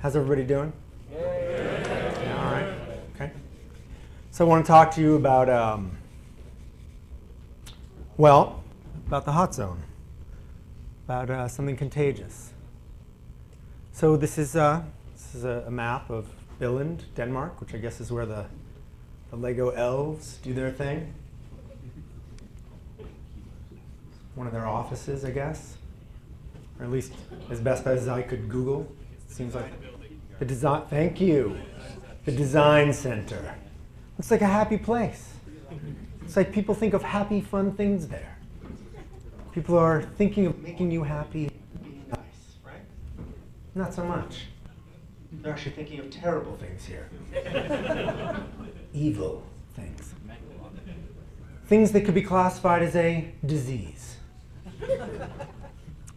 How's everybody doing? Yeah, all right. Okay. So I want to talk to you about, about the hot zone, about something contagious. So this is a map of Billund, Denmark, which I guess is where the Lego elves do their thing. One of their offices, I guess, or at least as best as I could Google. Seems like the design. Thank you, the design center. Looks like a happy place. It's like people think of happy, fun things there. People are thinking of making you happy, being nice, right? Not so much. They're actually thinking of terrible things here. Evil things. Things that could be classified as a disease.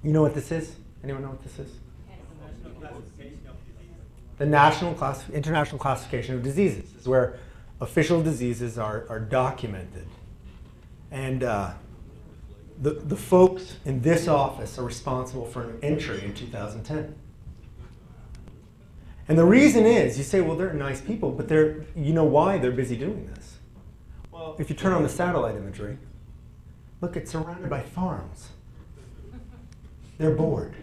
You know what this is? Anyone know what this is? The International Classification of Diseases. This is where official diseases are documented. And the folks in this office are responsible for an entry in 2010. And the reason is, you say, well, they're nice people, but you know why they're busy doing this? Well, if you turn on the satellite imagery, look, it's surrounded by farms. They're bored.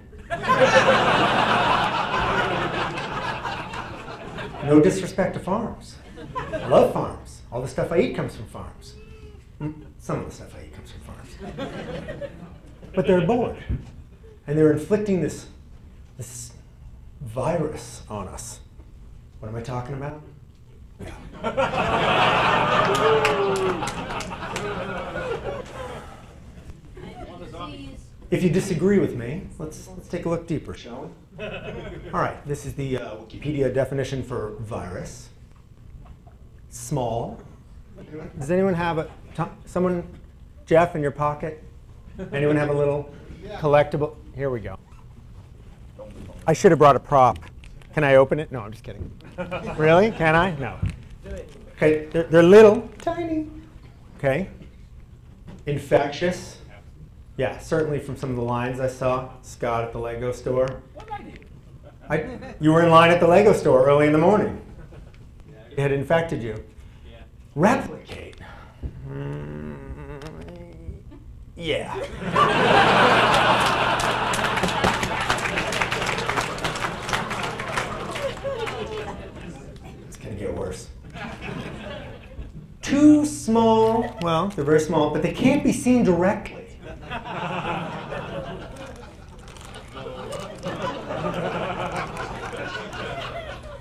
No disrespect to farms. I love farms. All the stuff I eat comes from farms. Some of the stuff I eat comes from farms. But they're bored. And they're inflicting this virus on us. What am I talking about? If you disagree with me, let's take a look deeper, shall we? All right, this is the Wikipedia definition for virus. Small. Does anyone have someone, Jeff, in your pocket? Anyone have a little collectible? Here we go. I should have brought a prop. Can I open it? No, I'm just kidding. Really? Can I? No. Okay, they're little, tiny. Okay. Infectious. Yeah, certainly from some of the lines I saw, Scott at the Lego store. What did I do? You were in line at the Lego store early in the morning. It had infected you. Yeah. Replicate. Yeah. It's going to get worse. Too small. Well, they're very small, but they can't be seen directly.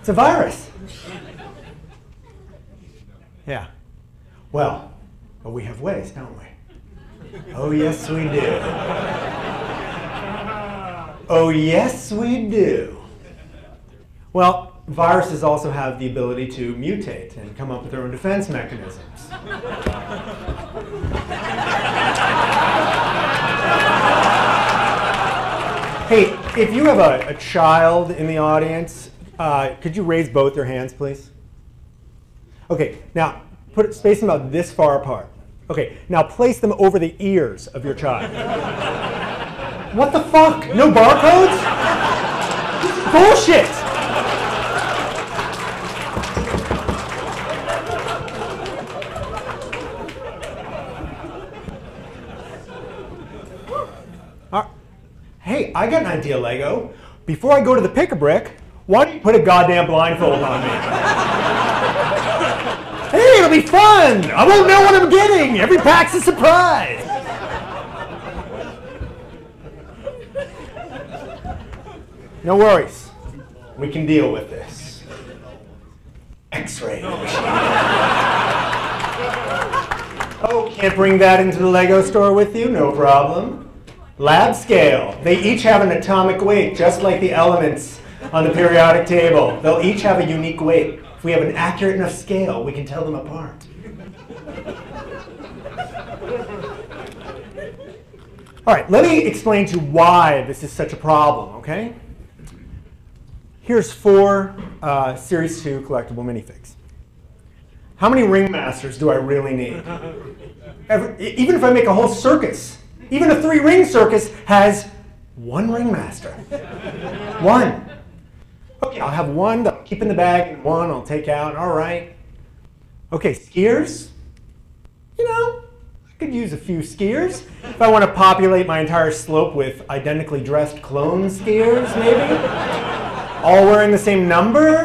It's a virus. Yeah. Well, but we have ways, don't we? Oh, yes, we do. Oh, yes, we do. Well, viruses also have the ability to mutate and come up with their own defense mechanisms. Hey, if you have a child in the audience, could you raise both your hands, please? Okay, now space them about this far apart. Okay, now place them over the ears of your child. What the fuck? No barcodes? Bullshit! Hey, I got an idea, Lego. Before I go to the pick-a-brick, why don't you put a goddamn blindfold on me? Hey, it'll be fun! I won't know what I'm getting! Every pack's a surprise! No worries. We can deal with this. X-ray machine. Oh, can't bring that into the Lego store with you? No problem. Lab scale. They each have an atomic weight, just like the elements on the periodic table. They'll each have a unique weight. If we have an accurate enough scale, we can tell them apart. All right, let me explain to you why this is such a problem, okay? Here's 4 Series 2 collectible minifigs. How many ringmasters do I really need? Even if I make a whole circus, even a 3-ring circus has 1 ringmaster. 1. Okay, I'll have one that I'll keep in the bag and one I'll take out. All right. Okay, skiers. You know, I could use a few skiers. If I want to populate my entire slope with identically dressed clone skiers, maybe. All wearing the same number.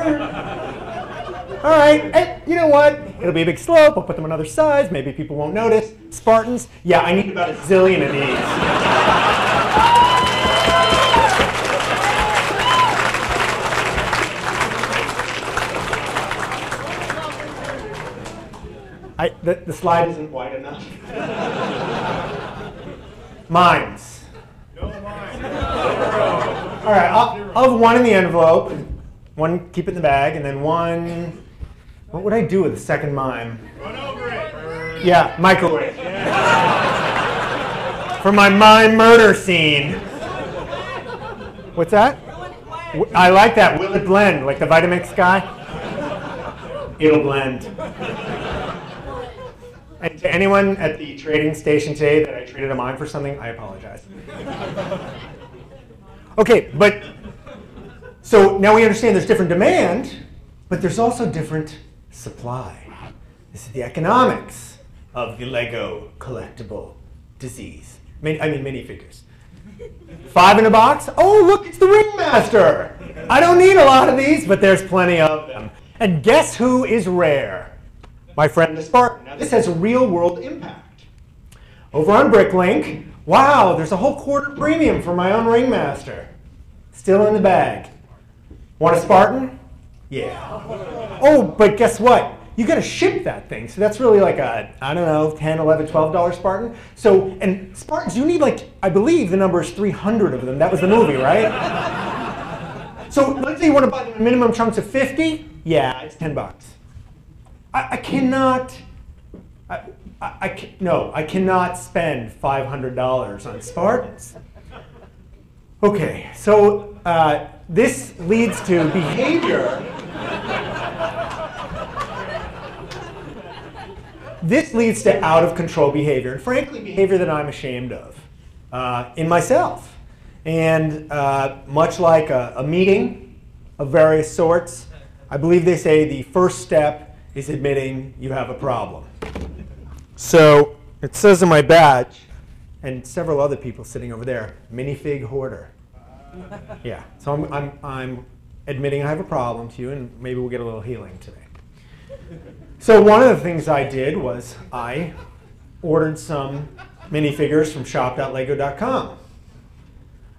All right, hey, you know what? It'll be a big slope. I'll put them on other sides. Maybe people won't notice. Spartans. Yeah, I need about a zillion of these. The slide isn't wide enough. Mimes. No mimes. All right, I'll have one in the envelope, one keep it in the bag, and then one. What would I do with the second mime? Run over it. Yeah, microwave. Yeah. For my mime murder scene. What's that? I like that. Will it blend? Like the Vitamix guy? It'll blend. And to anyone at the trading station today that I traded a mime for something, I apologize. Okay, but so now we understand there's different demand, but there's also different supply. This is the economics of the Lego collectible disease. I mean minifigures. 5 in a box? Oh, look, it's the Ringmaster. I don't need a lot of these, but there's plenty of them. And guess who is rare? My friend the Spartan. Now this has a real world impact. Over on BrickLink, wow, there's a whole quarter premium for my own Ringmaster. Still in the bag. Want a Spartan? Yeah. Oh, but guess what? You got to ship that thing. So that's really like a, I don't know, $10, $11, $12 Spartan. So, and Spartans, you need like, I believe the number is 300 of them. That was the movie, right? So let's say you want to buy the minimum chunks of 50. Yeah, it's 10 bucks. I cannot spend $500 on Spartans. Okay, so this leads to behavior. This leads to out of control behavior, and frankly, behavior that I'm ashamed of in myself. And much like a meeting of various sorts, I believe they say the first step is admitting you have a problem. So it says in my badge, and several other people sitting over there, MiniFig hoarder. Yeah, so I'm admitting I have a problem to you, and maybe we'll get a little healing today. So one of the things I did was I ordered some minifigures from shop.lego.com.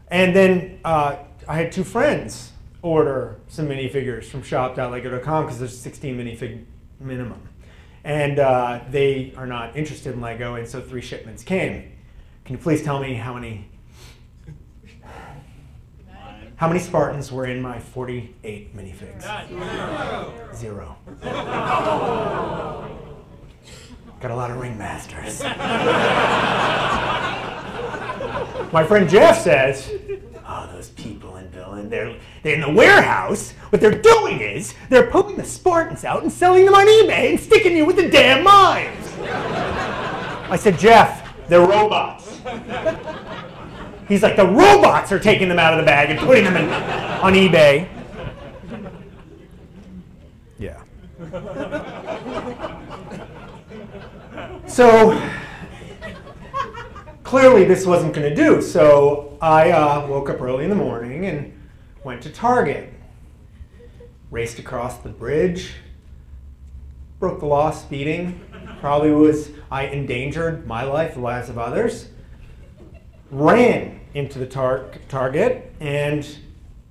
And then I had 2 friends order some minifigures from shop.lego.com because there's 16 minifig minimum. And they are not interested in Lego, and so 3 shipments came. Can you please tell me how many Spartans were in my 48 minifigs? 0. Got a lot of Ringmasters. My friend Jeff says, oh, those people in Villain, they're in the warehouse. What they're doing is they're poking the Spartans out and selling them on eBay and sticking you with the damn mimes. I said, Jeff, they're robots. He's like, the robots are taking them out of the bag and putting them on eBay. Yeah. So clearly this wasn't going to do. So I woke up early in the morning and went to Target. Raced across the bridge. Broke the law speeding. Probably was I endangered my life, the lives of others. Ran into the Target, and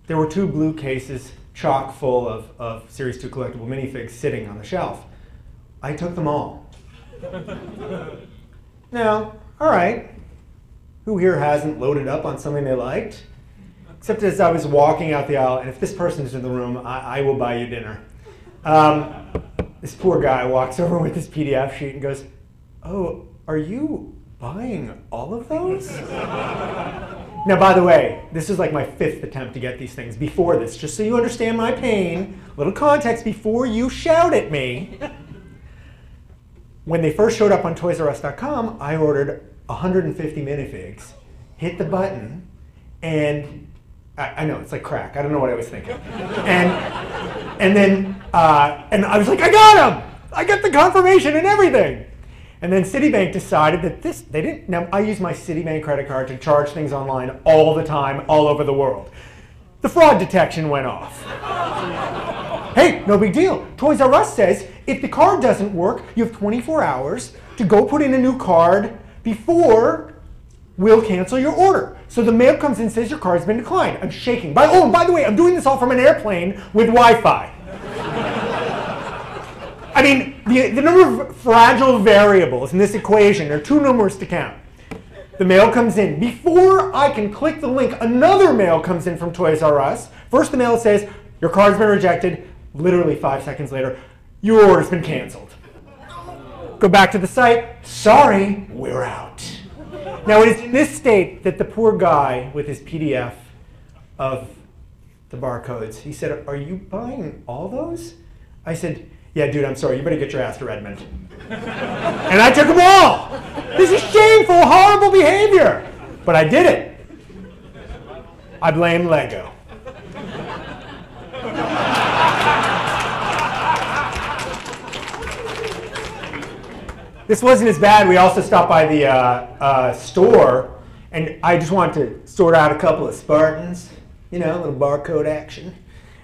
there were 2 blue cases chock full of Series 2 collectible minifigs sitting on the shelf. I took them all. Now, all right, who here hasn't loaded up on something they liked? Except as I was walking out the aisle, and if this person is in the room, I will buy you dinner. This poor guy walks over with his PDF sheet and goes, oh, are you buying all of those? Now, by the way, this is like my 5th attempt to get these things before this, just so you understand my pain. Little context before you shout at me. When they first showed up on ToysRUs.com, I ordered 150 minifigs, hit the button, and I know, it's like crack. I don't know what I was thinking. And then I was like, I got him! I got the confirmation and everything. And then Citibank decided that they didn't. Now, I use my Citibank credit card to charge things online all the time, all over the world. The fraud detection went off. Hey, no big deal. Toys R Us says if the card doesn't work, you have 24 hours to go put in a new card before we'll cancel your order. So the mail comes in and says your card's been declined. I'm shaking. Oh, by the way, I'm doing this all from an airplane with Wi-Fi. I mean, the number of fragile variables in this equation are too numerous to count. The mail comes in. Before I can click the link, another mail comes in from Toys R Us. First, the mail says, your card's been rejected. Literally 5 seconds later, your order's been canceled. Go back to the site. Sorry, we're out. Now, it is in this state that the poor guy with his PDF of the barcodes, he said, are you buying all those? I said, yeah, dude, I'm sorry. You better get your ass to Redmond. And I took them all. This is shameful, horrible behavior. But I did it. I blame Lego. This wasn't as bad. We also stopped by the store, and I just wanted to sort out a couple of Spartans, you know, a little barcode action.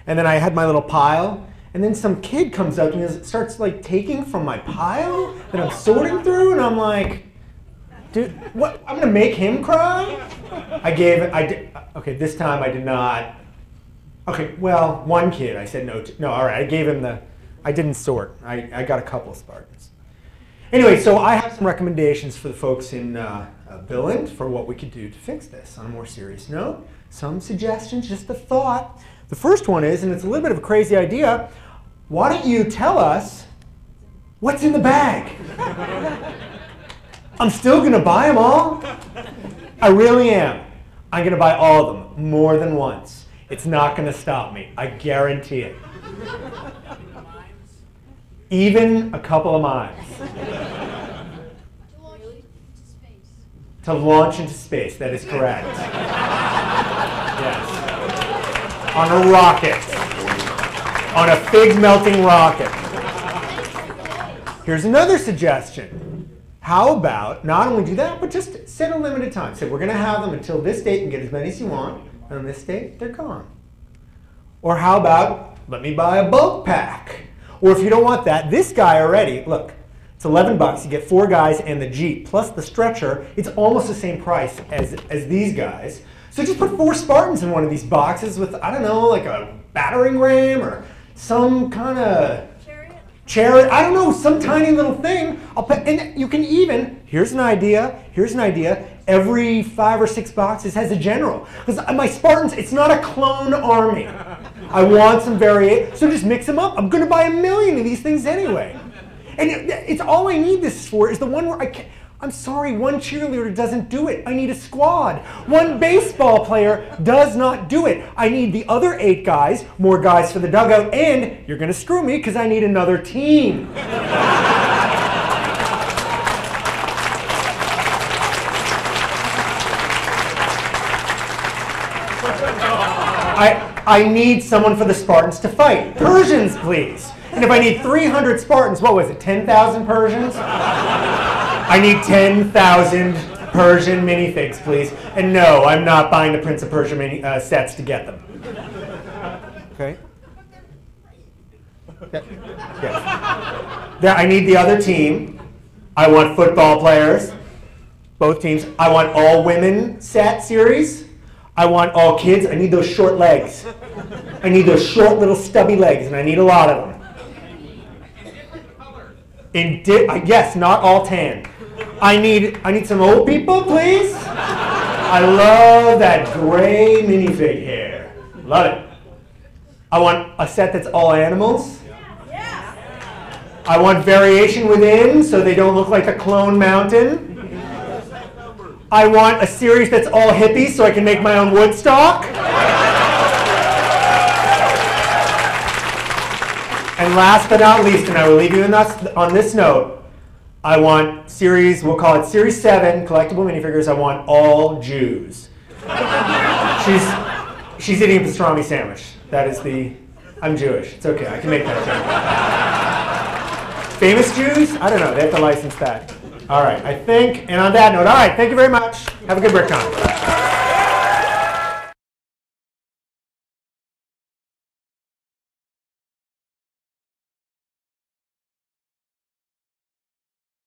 And then I had my little pile. And then some kid comes up and starts like taking from my pile that I'm sorting through, and I'm like, dude, what? I'm gonna make him cry? Okay, this time I did not. Okay, well, one kid I said no to. No, all right, I gave him I didn't sort. I got a couple of Spartans. Anyway, so I have some recommendations for the folks in Billund for what we could do to fix this. On a more serious note, some suggestions, just a thought. The first one is, and it's a little bit of a crazy idea, why don't you tell us what's in the bag? I'm still going to buy them all. I really am. I'm going to buy all of them more than once. It's not going to stop me. I guarantee it. Even a couple of mimes. To launch into space. That is correct. Yes. On a rocket. On a fig melting rocket. Here's another suggestion. How about not only do that, but just set a limited time. Say we're going to have them until this date and get as many as you want. And on this date, they're gone. Or how about let me buy a bulk pack. Or if you don't want that, this guy already, look, it's $11. You get 4 guys and the Jeep plus the stretcher. It's almost the same price as these guys. So just put 4 Spartans in one of these boxes with, I don't know, like a battering ram or some kind of chariot. I don't know, some tiny little thing. And you can even, here's an idea. Every 5 or 6 boxes has a general. Because my Spartans, it's not a clone army. I want some variation. So just mix them up. I'm going to buy 1 million of these things anyway. And it's all I need this for is the one where I'm sorry, one cheerleader doesn't do it. I need a squad. One baseball player does not do it. I need the other 8 guys, more guys for the dugout, and you're going to screw me because I need another team. I need someone for the Spartans to fight. Persians, please. And if I need 300 Spartans, what was it, 10,000 Persians? I need 10,000 Persian minifigs, please. And no, I'm not buying the Prince of Persia sets to get them. Okay? Yeah. I need the other team. I want football players, both teams. I want all women set series. I want all kids. I need those short legs. I need those short little stubby legs, and I need a lot of them. Yes, not all tan. I need some old people, please. I love that gray minifig hair. Love it. I want a set that's all animals. I want variation within so they don't look like a clone mountain. I want a series that's all hippies so I can make my own Woodstock. And last but not least, and I will leave you on this note, I want series, we'll call it Series 7, collectible minifigures. I want all Jews. She's eating a pastrami sandwich. That is the, I'm Jewish. It's okay, I can make that joke. Famous Jews? I don't know, they have to license that. All right, I think, and on that note, all right, thank you very much. Have a good BrickCon.